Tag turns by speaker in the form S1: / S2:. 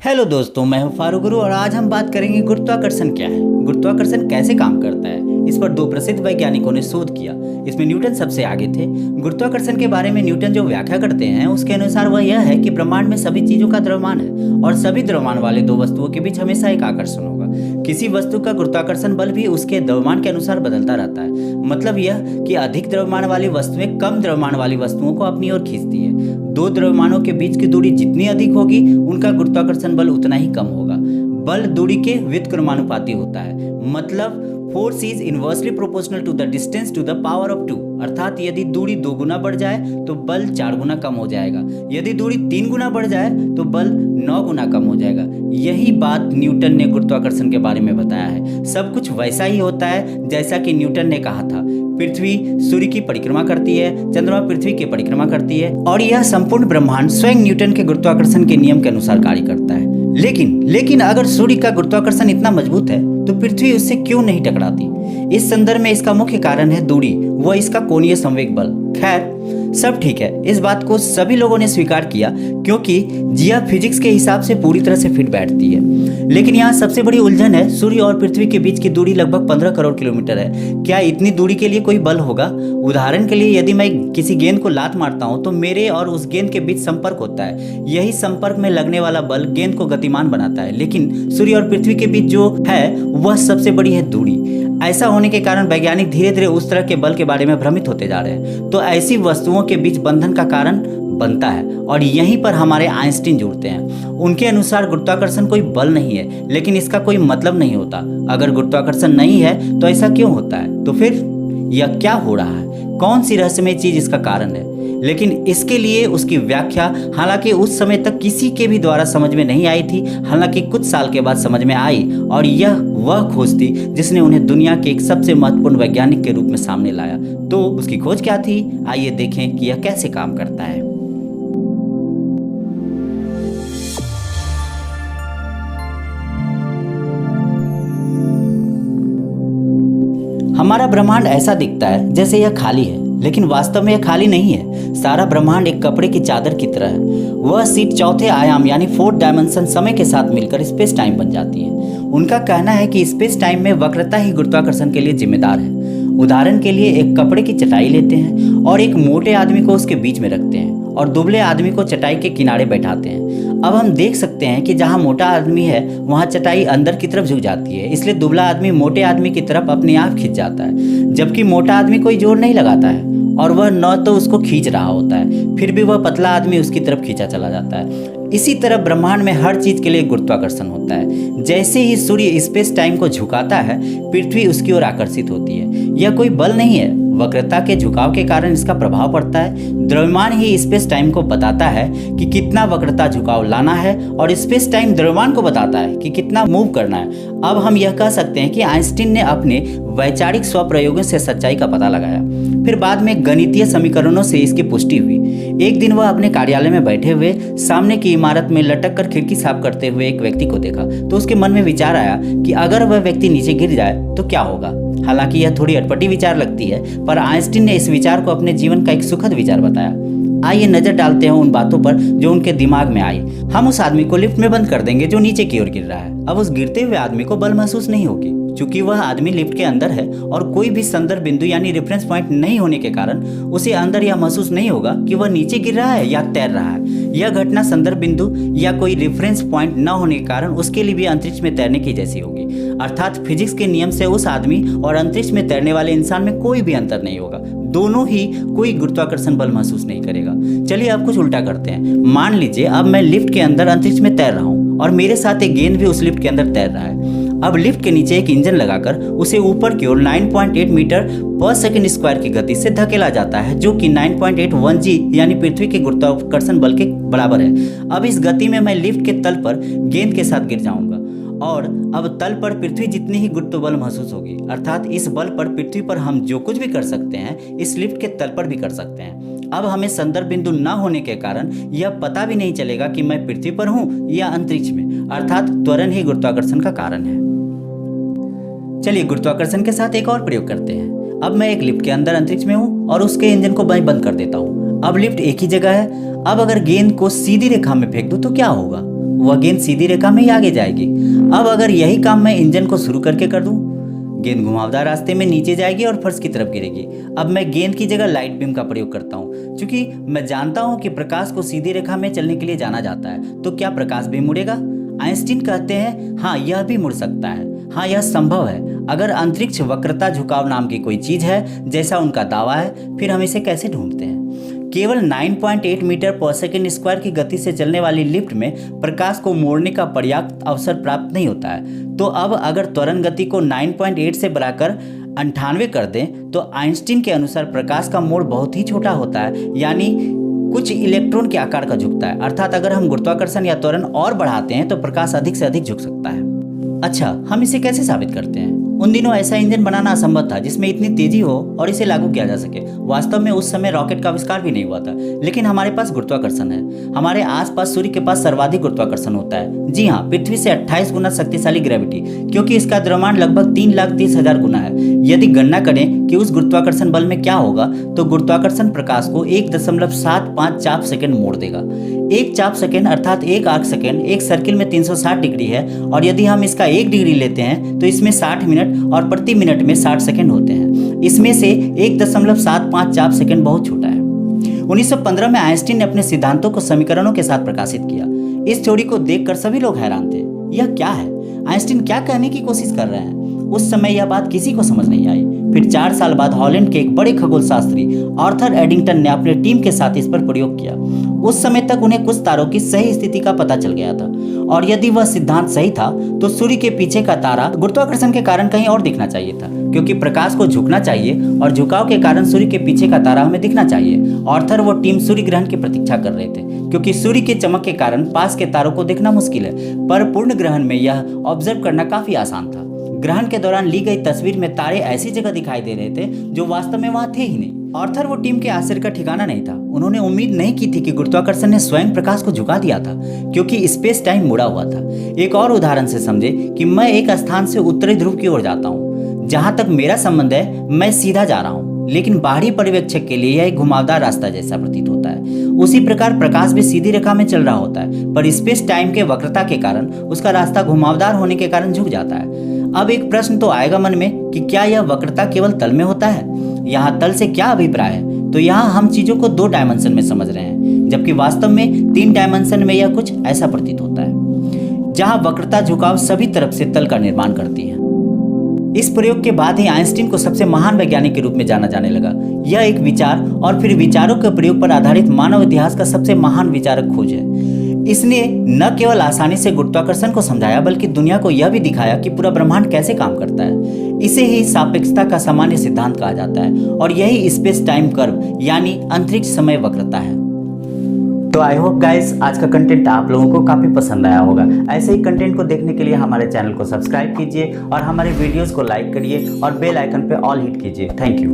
S1: Hello दोस्तों, मैं हूं फारूक गुरु और आज हम बात करेंगे गुरुत्वाकर्षण क्या है, गुरुत्वाकर्षण कैसे काम करता है। इस पर दो प्रसिद्ध वैज्ञानिकों ने शोध किया। इसमें न्यूटन सबसे आगे थे। गुरुत्वाकर्षण के बारे में न्यूटन जो व्याख्या करते हैं उसके अनुसार वह यह है कि ब्रह्मांड में सभी चीजों का द्रव्यमान है और सभी द्रव्यमान वाले दो वस्तुओं के बीच हमेशा एक आकर्षण होगा। किसी वस्तु का गुरुत्वाकर्षण बल भी उसके द्रव्यमान के अनुसार बदलता रहता है। मतलब यह कि अधिक द्रव्यमान वाली वस्तुएं कम द्रव्यमान वाली वस्तुओं को अपनी ओर खींचती है। दो द्रव्यमानों के बीच की दूरी जितनी अधिक होगी उनका गुरुत्वाकर्षण बल उतना ही कम होगा। बल दूरी के व्युत्क्रमानुपाती होता है। मतलब force is inversely proportional to the distance to the power of 2। अर्थात यदि दूरी 2 गुना बढ़ जाए तो बल 4 गुना कम हो जाएगा। यदि दूरी 3 गुना बढ़ जाए तो बल 9 गुना कम हो जाएगा। यही बात न्यूटन ने गुरुत्वाकर्षण के बारे में बताया है। सब कुछ वैसा ही होता है जैसा कि न्यूटन ने कहा था। पृथ्वी सूर्य की परिक्रमा करती है, चंद्रमा पृथ्वी की परिक्रमा करती है और यह संपूर्ण ब्रह्मांड स्वयं न्यूटन के गुरुत्वाकर्षण के नियम के अनुसार कार्य करता है। लेकिन अगर सूर्य का गुरुत्वाकर्षण इतना मजबूत है तो पृथ्वी उससे क्यों नहीं टकराती? इस संदर्भ में इसका मुख्य कारण है दूरी, वह इसका कोणीय संवेग बल। खैर, सब ठीक है। इस बात को सभी लोगों ने स्वीकार किया क्योंकि यह फिजिक्स के हिसाब से पूरी तरह से फिट बैठती है। लेकिन यहाँ सबसे बड़ी उलझन है, सूर्य और पृथ्वी के बीच की दूरी लगभग 15 करोड़ किलोमीटर है। क्या इतनी दूरी के लिए कोई बल होगा? उदाहरण के लिए यदि मैं किसी गेंद को लात मारता हूँ तो मेरे और उस गेंद के बीच संपर्क होता है। यही संपर्क में लगने वाला बल गेंद को गतिमान बनाता है। लेकिन सूर्य और पृथ्वी के बीच जो है वह सबसे बड़ी है दूरी। ऐसा होने के कारण वैज्ञानिक धीरे धीरे उस तरह के बल के बारे में भ्रमित होते जा रहे हैं। तो ऐसी वस्तुओं के बीच बंधन का कारण बनता है और यहीं पर हमारे आइंस्टीन जुड़ते हैं। उनके अनुसार गुरुत्वाकर्षण कोई बल नहीं है, लेकिन इसका कोई मतलब नहीं होता। अगर गुरुत्वाकर्षण नहीं है तो ऐसा क्यों होता है? तो फिर यह क्या हो रहा है? कौन सी रहस्यमय चीज इसका कारण है? लेकिन इसके लिए उसकी व्याख्या हालांकि उस समय तक किसी के भी द्वारा समझ में नहीं आई थी। हालांकि कुछ साल के बाद समझ में आई और यह वह खोज थी जिसने उन्हें दुनिया के एक सबसे महत्वपूर्ण वैज्ञानिक के रूप में सामने लाया। तो उसकी खोज क्या थी? आइए देखें कि यह कैसे काम करता है। हमारा ब्रह्मांड ऐसा दिखता है जैसे यह खाली है, लेकिन वास्तव में यह खाली नहीं है। सारा ब्रह्मांड एक कपड़े की चादर की तरह है। वह सीट चौथे आयाम यानी 4th डायमेंशन समय के साथ मिलकर स्पेस टाइम बन जाती है। उनका कहना है कि स्पेस टाइम में वक्रता ही गुरुत्वाकर्षण के लिए जिम्मेदार है। उदाहरण के लिए एक कपड़े की चटाई लेते हैं और एक मोटे आदमी को उसके बीच में रखते हैं और दुबले आदमी को चटाई के किनारे बैठाते हैं। अब हम देख सकते हैं कि जहां मोटा आदमी है वहां चटाई अंदर की तरफ झुक जाती है, इसलिए दुबला आदमी मोटे आदमी की तरफ अपने आप खिंच जाता है। जबकि मोटा आदमी कोई जोर नहीं लगाता है और वह न तो उसको खींच रहा होता है, फिर भी वह पतला आदमी उसकी तरफ खींचा चला जाता है। इसी तरह ब्रह्मांड में हर चीज के लिए गुरुत्वाकर्षण होता है। जैसे ही सूर्य स्पेस टाइम को झुकाता है, पृथ्वी उसकी ओर आकर्षित होती है। यह कोई बल नहीं है, वक्रता के झुकाव के कारण इसका प्रभाव पड़ता है। द्रव्यमान ही स्पेस टाइम को बताता है कि कितना वक्रता झुकाव लाना है और स्पेस टाइम द्रव्यमान को बताता है कि कितना मूव करना है। अब हम यह कह सकते हैं कि आइंस्टीन ने अपने वैचारिक स्वप्रयोगों से सच्चाई का पता लगाया। फिर बाद में गणितीय समीकरणों से इसकी पुष्टि हुई। एक दिन वह अपने कार्यालय में बैठे हुए सामने की इमारत में लटक कर खिड़की साफ करते हुए एक व्यक्ति को देखा तो उसके मन में विचार आया कि अगर वह व्यक्ति नीचे गिर जाए तो क्या होगा। हालांकि यह थोड़ी अटपटी विचार लगती है, पर आइंस्टीन ने इस विचार को अपने जीवन का एक सुखद विचार बताया। आइए नजर डालते हैं उन बातों पर जो उनके दिमाग में आई। हम उस आदमी को लिफ्ट में बंद कर देंगे जो नीचे की ओर गिर रहा है। अब उस गिरते हुए आदमी को बल महसूस नहीं होगी क्योंकि वह आदमी लिफ्ट के अंदर है और कोई भी संदर्भ बिंदु यानी रेफरेंस पॉइंट नहीं होने के कारण उसे अंदर यह महसूस नहीं होगा कि वह नीचे गिर रहा है या तैर रहा है। यह घटना संदर्भ बिंदु या कोई रेफरेंस पॉइंट न होने के कारण उसके लिए भी अंतरिक्ष में तैरने की जैसी होगी। अर्थात फिजिक्स के नियम से उस आदमी और अंतरिक्ष में तैरने वाले इंसान में कोई भी अंतर नहीं होगा। दोनों ही कोई गुरुत्वाकर्षण बल महसूस नहीं करेगा। चलिए अब कुछ उल्टा करते हैं। मान लीजिए अब मैं लिफ्ट के अंदर अंतरिक्ष में तैर रहा हूँ और मेरे साथ एक गेंद भी उस लिफ्ट के अंदर तैर रहा है। अब लिफ्ट के नीचे एक इंजन लगाकर उसे ऊपर की ओर 9.8 मीटर पर सेकंड स्क्वायर की गति से धकेला जाता है, जो कि 9.81 G यानी पृथ्वी के गुरुत्वाकर्षण बल के बराबर है। अब इस गति में मैं लिफ्ट के तल पर गेंद के साथ गिर जाऊंगा और अब तल पर पृथ्वी जितनी ही गुरुत्व बल महसूस होगी। अर्थात इस बल पर पृथ्वी पर हम जो कुछ भी कर सकते हैं इस लिफ्ट के तल पर भी कर सकते हैं। अब हमें संदर्भ बिंदु न होने के कारण यह पता भी नहीं चलेगा कि मैं पृथ्वी पर हूँ या अंतरिक्ष में। अर्थात त्वरण ही गुरुत्वाकर्षण का कारण है। चलिए गुरुत्वाकर्षण के साथ एक और प्रयोग करते हैं। अब मैं एक लिफ्ट के अंदर अंतरिक्ष में हूँ और उसके इंजन को मैं बंद कर देता हूँ। अब लिफ्ट एक ही जगह है। अब अगर गेंद को सीधी रेखा में फेंक दूं तो क्या होगा? वह गेंद सीधी रेखा में ही आगे जाएगी। अब अगर यही काम मैं इंजन को शुरू करके कर दूं, गेंद घुमावदार रास्ते में नीचे जाएगी और फर्श की तरफ गिरेगी। अब मैं गेंद की जगह लाइट बीम का प्रयोग करता हूँ। क्योंकि मैं जानता हूँ कि प्रकाश को सीधी रेखा में चलने के लिए जाना जाता है, तो क्या प्रकाश भी मुड़ेगा? आइंस्टीन कहते हैं हाँ, यह भी मुड़ सकता है। हाँ, यह संभव है। अगर अंतरिक्ष वक्रता झुकाव नाम की कोई चीज है जैसा उनका दावा है, फिर हम इसे कैसे ढूंढते हैं? केवल 9.8 मीटर पर सेकेंड स्क्वायर की गति से चलने वाली लिफ्ट में प्रकाश को मोड़ने का पर्याप्त अवसर प्राप्त नहीं होता है। तो अब अगर त्वरण गति को 9.8 से बढ़ाकर 98 कर दें, तो आइंस्टीन के अनुसार प्रकाश का मोड़ बहुत ही छोटा होता है, यानी कुछ इलेक्ट्रॉन के आकार का झुकता है। अर्थात अगर हम गुरुत्वाकर्षण या त्वरण और बढ़ाते हैं तो प्रकाश अधिक से अधिक झुक सकता है। अच्छा, हम इसे कैसे साबित करते हैं? उन दिनों ऐसा इंजन बनाना असंभव था जिसमें इतनी तेजी हो और इसे लागू किया जा सके। वास्तव में उस समय रॉकेट का आविष्कार भी नहीं हुआ था, लेकिन हमारे पास गुरुत्वाकर्षण है। हमारे आसपास सूर्य के पास सर्वाधिक गुरुत्वाकर्षण होता है। जी हाँ, पृथ्वी से 28 गुना शक्तिशाली ग्रेविटी, क्योंकि इसका द्रव्यमान लगभग 3,30,000 गुना है। यदि गणना करें कि उस गुरुत्वाकर्षण बल में क्या होगा, तो गुरुत्वाकर्षण प्रकाश को 1.75 चाप सेकंड मोड़ देगा। एक चाप सेकंड अर्थात एक आर्क सेकंड एक सर्किल में 360 डिग्री है, और यदि हम इसका 1 डिग्री लेते हैं तो इसमें 60 मिनट और प्रति मिनट में 60 सेकंड होते हैं। इसमें से 1.75 चाप सेकंड बहुत छोटा है। 1915 में आइंस्टीन ने अपने सिद्धांतों को समीकरणों के साथ प्रकाशित किया। इस थ्योरी को देखकर सभी लोग हैरान थे। यह क्या है? आइंस्टीन क्या कहने की कोशिश कर रहे हैं? उस समय यह बात किसी को समझ नहीं आई। फिर 4 साल बाद हॉलैंड के एक बड़े खगोल शास्त्री आर्थर एडिंगटन ने अपने टीम के साथ इस पर प्रयोग किया। उस समय तक उन्हें कुछ तारों की सही स्थिति का पता चल गया था, और यदि वह सिद्धांत सही था तो सूर्य के पीछे का तारा गुरुत्वाकर्षण के कारण कहीं और दिखना चाहिए था, क्योंकि प्रकाश को झुकना चाहिए और झुकाव के कारण सूर्य के पीछे का तारा हमें दिखना चाहिए। आर्थर वो टीम सूर्य ग्रहण की प्रतीक्षा कर रहे थे, क्योंकि सूर्य के चमक के कारण पास के तारों को देखना मुश्किल है, पर पूर्ण ग्रहण में यह ऑब्जर्व करना काफी आसान था। ग्रहण के दौरान ली गई तस्वीर में तारे ऐसी जगह दिखाई दे रहे थे जो वास्तव में वहां थे ही नहीं। आर्थर वो टीम के आश्चर्य का ठिकाना नहीं था। उन्होंने उम्मीद नहीं की थी कि गुरुत्वाकर्षण ने स्वयं प्रकाश को झुका दिया था, क्योंकि स्पेस टाइम मुड़ा हुआ था। एक और उदाहरण से समझे कि मैं एक स्थान से उत्तरी ध्रुव की ओर जाता हूँ। जहां तक मेरा संबंध है मैं सीधा जा रहा हूँ, लेकिन बाहरी पर्यवेक्षक के लिए यह एक घुमावदार रास्ता जैसा प्रतीत होता है। उसी प्रकार प्रकाश भी सीधी रेखा में चल रहा होता है, पर स्पेस टाइम के वक्रता के कारण उसका रास्ता घुमावदार होने के कारण झुक जाता है। अब एक प्रश्न तो आएगा मन में कि क्या यह वक्रता केवल तल में होता है? यहाँ तल से क्या अभिप्राय है? तो यहाँ हम चीजों को 2 डायमेंशन में समझ रहे हैं, जबकि वास्तव में 3 डायमेंशन में यह कुछ ऐसा प्रतीत होता है, जहाँ वक्रता झुकाव सभी तरफ से तल का निर्माण करती है। इस प्रयोग के बाद ही आइंस्टीन को सबसे महान वैज्ञानिक के रूप में जाना जाने लगा। यह एक विचार और फिर विचारों के प्रयोग पर आधारित मानव इतिहास का सबसे महान विचारक खोज है। इसने न केवल आसानी से गुरुत्वाकर्षण को समझाया, बल्कि दुनिया को यह भी दिखाया कि पूरा ब्रह्मांड कैसे काम करता है। इसे ही सापेक्षता का सामान्य सिद्धांत कहा जाता है, और यही स्पेस टाइम कर्व यानी अंतरिक्ष समय वक्रता है। तो आई होप गाइस आज का कंटेंट आप लोगों को काफ़ी पसंद आया होगा। ऐसे ही कंटेंट को देखने के लिए हमारे चैनल को सब्सक्राइब कीजिए और हमारे वीडियोस को लाइक करिए और बेल आइकन पे ऑल हिट कीजिए। Thank you.